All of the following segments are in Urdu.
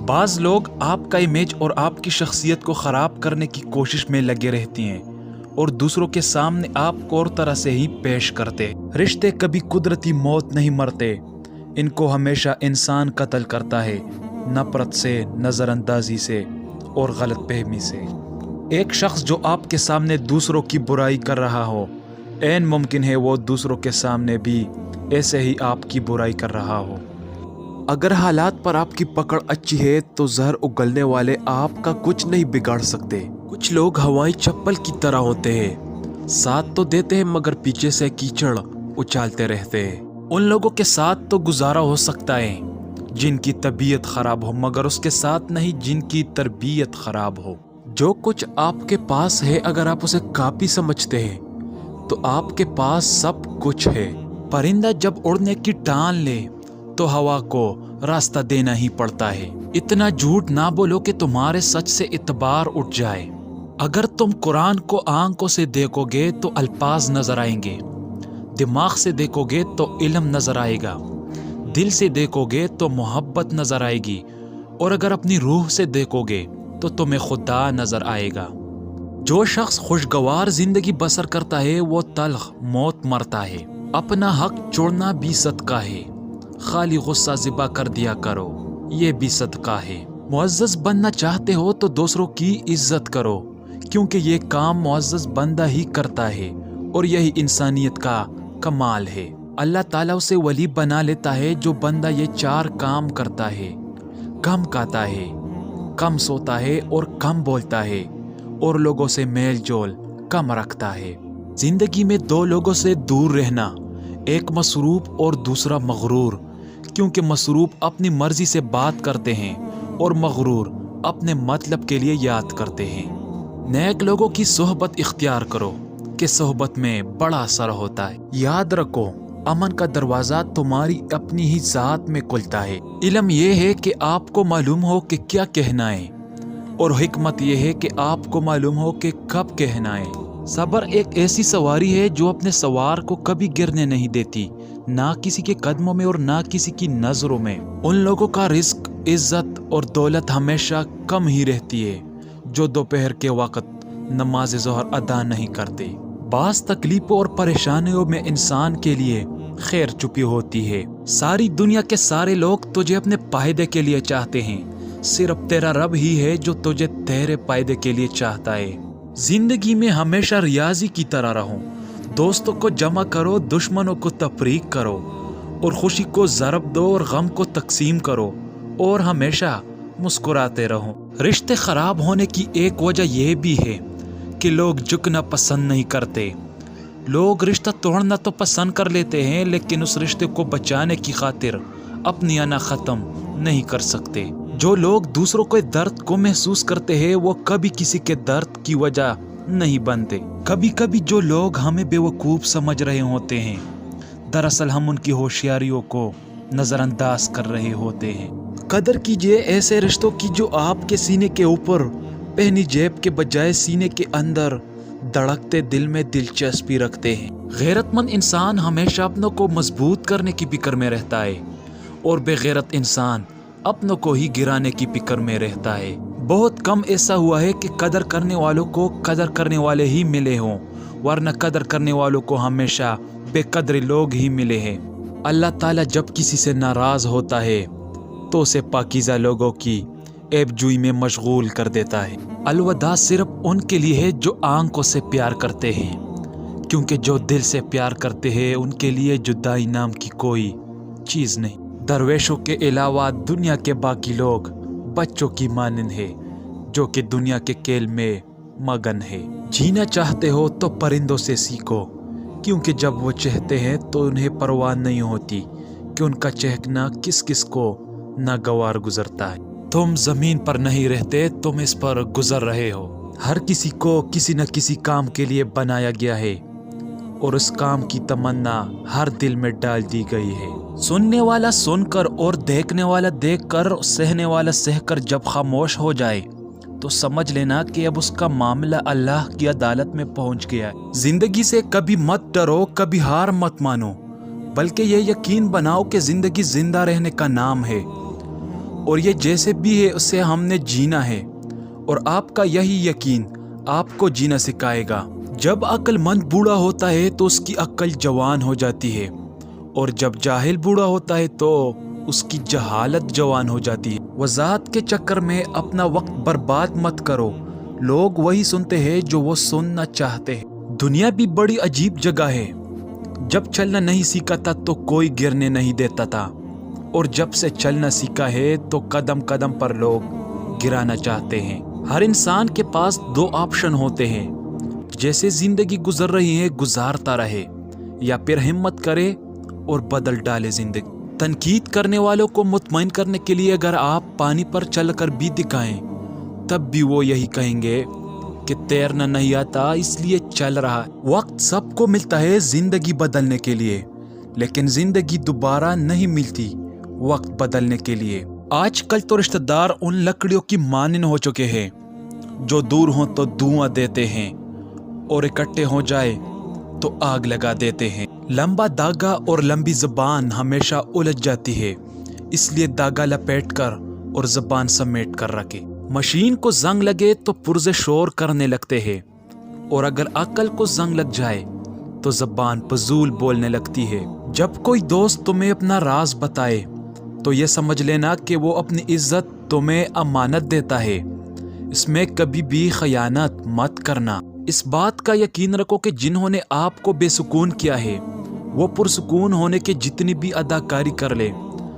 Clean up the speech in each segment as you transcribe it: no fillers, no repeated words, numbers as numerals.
بعض لوگ آپ کا امیج اور آپ کی شخصیت کو خراب کرنے کی کوشش میں لگے رہتی ہیں اور دوسروں کے سامنے آپ کو اور طرح سے ہی پیش کرتے۔ رشتے کبھی قدرتی موت نہیں مرتے، ان کو ہمیشہ انسان قتل کرتا ہے، نفرت سے، نظر اندازی سے اور غلط فہمی سے۔ ایک شخص جو آپ کے سامنے دوسروں کی برائی کر رہا ہو، عین ممکن ہے وہ دوسروں کے سامنے بھی ایسے ہی آپ کی برائی کر رہا ہو۔ اگر حالات پر آپ کی پکڑ اچھی ہے تو زہر اگلنے والے آپ کا کچھ نہیں بگاڑ سکتے۔ کچھ لوگ ہوائی چپل کی طرح ہوتے ہیں، ساتھ تو دیتے ہیں مگر پیچھے سے کیچڑ اچھالتے رہتے ہیں۔ ان لوگوں کے ساتھ تو گزارا ہو سکتا ہے جن کی طبیعت خراب ہو، مگر اس کے ساتھ نہیں جن کی تربیت خراب ہو۔ جو کچھ آپ کے پاس ہے اگر آپ اسے کافی سمجھتے ہیں تو آپ کے پاس سب کچھ ہے۔ پرندہ جب اڑنے کی ٹان لے تو ہوا کو راستہ دینا ہی پڑتا ہے۔ اتنا جھوٹ نہ بولو کہ تمہارے سچ سے اعتبار اٹھ جائے۔ اگر تم قرآن کو آنکھوں سے دیکھو گے تو الفاظ نظر آئیں گے، دماغ سے دیکھو گے تو علم نظر آئے گا، دل سے دیکھو گے تو محبت نظر آئے گی، اور اگر اپنی روح سے دیکھو گے تو تمہیں خدا نظر آئے گا۔ جو شخص خوشگوار زندگی بسر کرتا ہے وہ تلخ موت مرتا ہے۔ اپنا حق چھوڑنا بھی صدقہ ہے، خالی غصہ ذبح کر دیا کرو، یہ بھی صدقہ ہے۔ معزز بننا چاہتے ہو تو دوسروں کی عزت کرو، کیونکہ یہ کام معزز بندہ ہی کرتا ہے اور یہی انسانیت کا کمال ہے۔ اللہ تعالیٰ اسے ولی بنا لیتا ہے جو بندہ یہ 4 کام کرتا ہے: کم کھاتا ہے، کم سوتا ہے اور کم بولتا ہے، اور لوگوں سے میل جول کم رکھتا ہے۔ زندگی میں 2 لوگوں سے دور رہنا، ایک مصروف اور دوسرا مغرور، کیونکہ مصروف اپنی مرضی سے بات کرتے ہیں اور مغرور اپنے مطلب کے لیے یاد کرتے ہیں۔ نیک لوگوں کی صحبت اختیار کرو کہ صحبت میں بڑا اثر ہوتا ہے۔ یاد رکھو، امن کا دروازہ تمہاری اپنی ہی ذات میں کھلتا ہے۔ علم یہ ہے کہ آپ کو معلوم ہو کہ کیا کہنا ہے، اور حکمت یہ ہے کہ آپ کو معلوم ہو کہ کب کہنا ہے۔ صبر ایک ایسی سواری ہے جو اپنے سوار کو کبھی گرنے نہیں دیتی، نہ کسی کے قدموں میں اور نہ کسی کی نظروں میں۔ ان لوگوں کا رزق، عزت اور دولت ہمیشہ کم ہی رہتی ہے جو دوپہر کے وقت نماز ظہر ادا نہیں کرتے۔ بعض تکلیفوں اور پریشانیوں میں انسان کے لیے خیر چھپی ہوتی ہے۔ ساری دنیا کے سارے لوگ تجھے اپنے فائدے کے لیے چاہتے ہیں، صرف تیرا رب ہی ہے جو تجھے تیرے فائدے کے لیے چاہتا ہے۔ زندگی میں ہمیشہ ریاضی کی طرح رہو، دوستوں کو جمع کرو، دشمنوں کو تفریق کرو، اور خوشی کو ضرب دو اور غم کو تقسیم کرو، اور ہمیشہ مسکراتے رہو۔ رشتے خراب ہونے کی ایک وجہ یہ بھی ہے کہ لوگ جھکنا پسند نہیں کرتے۔ لوگ رشتہ توڑنا تو پسند کر لیتے ہیں لیکن اس رشتے کو بچانے کی خاطر اپنی انا ختم نہیں کر سکتے۔ جو لوگ دوسروں کے درد کو محسوس کرتے ہیں وہ کبھی کسی کے درد کی وجہ نہیں بنتے۔ کبھی کبھی جو لوگ ہمیں بیوقوف سمجھ رہے ہوتے ہیں، دراصل ہم ان کی ہوشیاریوں کو نظر انداز کر رہے ہوتے ہیں۔ قدر کیجئے ایسے رشتوں کی جو آپ کے سینے کے اوپر پہنی جیب کے بجائے سینے کے اندر دھڑکتے دل میں دلچسپی رکھتے ہیں۔ غیرت مند انسان ہمیشہ اپنوں کو مضبوط کرنے کی فکر میں رہتا ہے، اور بے غیرت انسان اپنوں کو ہی گرانے کی فکر میں رہتا ہے۔ بہت کم ایسا ہوا ہے کہ قدر کرنے والوں کو قدر کرنے والے ہی ملے ہوں، ورنہ قدر کرنے والوں کو ہمیشہ بے قدر لوگ ہی ملے ہیں۔ اللہ تعالیٰ جب کسی سے ناراض ہوتا ہے تو اسے پاکیزہ لوگوں کی عیب جوئی میں مشغول کر دیتا ہے۔ الوداع صرف ان کے لیے ہے جو آنکھوں سے پیار کرتے ہیں، کیونکہ جو دل سے پیار کرتے ہیں ان کے لیے جدائی نام کی کوئی چیز نہیں۔ درویشوں کے علاوہ دنیا کے باقی لوگ بچوں کی مانند ہے جو کہ دنیا کے کھیل میں مگن ہے۔ جینا چاہتے ہو تو پرندوں سے سیکھو، کیونکہ جب وہ چہتے ہیں تو انہیں پرواہ نہیں ہوتی کہ ان کا چہکنا کس کس کو ناگوار گزرتا ہے۔ تم زمین پر نہیں رہتے، تم اس پر گزر رہے ہو۔ ہر کسی کو کسی نہ کسی کام کے لیے بنایا گیا ہے، اور اس کام کی تمنا ہر دل میں ڈال دی گئی ہے۔ سننے والا سن کر اور دیکھنے والا دیکھ کر، سہنے والا سہ کر جب خاموش ہو جائے تو سمجھ لینا کہ اب اس کا معاملہ اللہ کی عدالت میں پہنچ گیا ہے۔ زندگی سے کبھی مت ڈرو، کبھی ہار مت مانو، بلکہ یہ یقین بناؤ کہ زندگی زندہ رہنے کا نام ہے۔ اور یہ جیسے بھی ہے اسے ہم نے جینا ہے، اور آپ کا یہی یقین آپ کو جینا سکھائے گا۔ جب عقل مند بوڑھا ہوتا ہے تو اس کی عقل جوان ہو جاتی ہے، اور جب جاہل بوڑھا ہوتا ہے تو اس کی جہالت جوان ہو جاتی ہے۔ وضاحت کے چکر میں اپنا وقت برباد مت کرو، لوگ وہی سنتے ہیں جو وہ سننا چاہتے ہیں۔ دنیا بھی بڑی عجیب جگہ ہے، جب چلنا نہیں سیکھا تھا تو کوئی گرنے نہیں دیتا تھا، اور جب سے چلنا سیکھا ہے تو قدم قدم پر لوگ گرانا چاہتے ہیں۔ ہر انسان کے پاس دو آپشن ہوتے ہیں، جیسے زندگی گزر رہی ہے گزارتا رہے، یا پھر ہمت کرے اور بدل ڈالے زندگی۔ تنقید کرنے والوں کو مطمئن کرنے کے لیے اگر آپ پانی پر چل کر بھی دکھائیں تب بھی وہ یہی کہیں گے کہ تیرنا نہیں آتا اس لیے چل رہا ہے۔ وقت سب کو ملتا ہے زندگی بدلنے کے لیے، لیکن زندگی دوبارہ نہیں ملتی وقت بدلنے کے لیے۔ آج کل تو رشتہ دار ان لکڑیوں کی مانند ہو چکے ہیں جو دور ہوں تو دھواں دیتے ہیں، اور اکٹھے ہو جائے تو آگ لگا دیتے ہیں۔ لمبا دھاگا اور لمبی زبان ہمیشہ الجھ جاتی ہے، اس لیے دھاگا لپیٹ کر اور زبان سمیٹ کر رکھے۔ مشین کو زنگ لگے تو پرزے شور کرنے لگتے ہیں، اور اگر عقل کو زنگ لگ جائے تو زبان فضول بولنے لگتی ہے۔ جب کوئی دوست تمہیں اپنا راز بتائے تو یہ سمجھ لینا کہ وہ اپنی عزت تمہیں امانت دیتا ہے، اس میں کبھی بھی خیانت مت کرنا۔ اس بات کا یقین رکھو کہ جنہوں نے آپ کو بے سکون کیا ہے وہ پرسکون ہونے کے جتنی بھی اداکاری کر لے،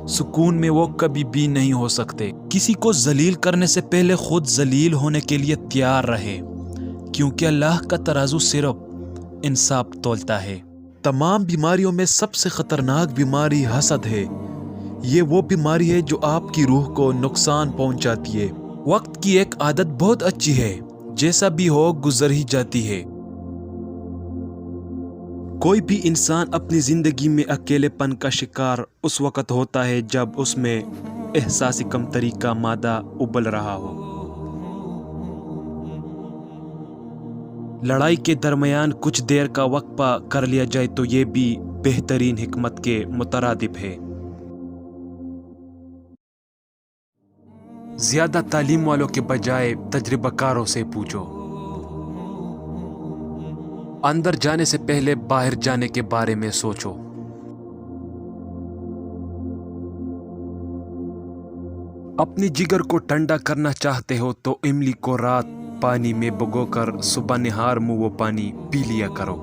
سکون میں وہ کبھی بھی نہیں ہو سکتے۔ کسی کو ذلیل کرنے سے پہلے خود ذلیل ہونے کے لیے تیار رہے، کیونکہ اللہ کا ترازو صرف انصاف تولتا ہے۔ تمام بیماریوں میں سب سے خطرناک بیماری حسد ہے۔ یہ وہ بیماری ہے جو آپ کی روح کو نقصان پہنچاتی ہے۔ وقت کی ایک عادت بہت اچھی ہے، جیسا بھی ہو گزر ہی جاتی ہے۔ کوئی بھی انسان اپنی زندگی میں اکیلے پن کا شکار اس وقت ہوتا ہے جب اس میں احساس کمتری کا مادہ ابل رہا ہو۔ لڑائی کے درمیان کچھ دیر کا وقفہ کر لیا جائے تو یہ بھی بہترین حکمت کے مترادف ہے۔ زیادہ تعلیم والوں کے بجائے تجربہ کاروں سے پوچھو۔ اندر جانے سے پہلے باہر جانے کے بارے میں سوچو۔ اپنی جگر کو ٹھنڈا کرنا چاہتے ہو تو املی کو رات پانی میں بھگو کر صبح نہار منہ وہ پانی پی لیا کرو۔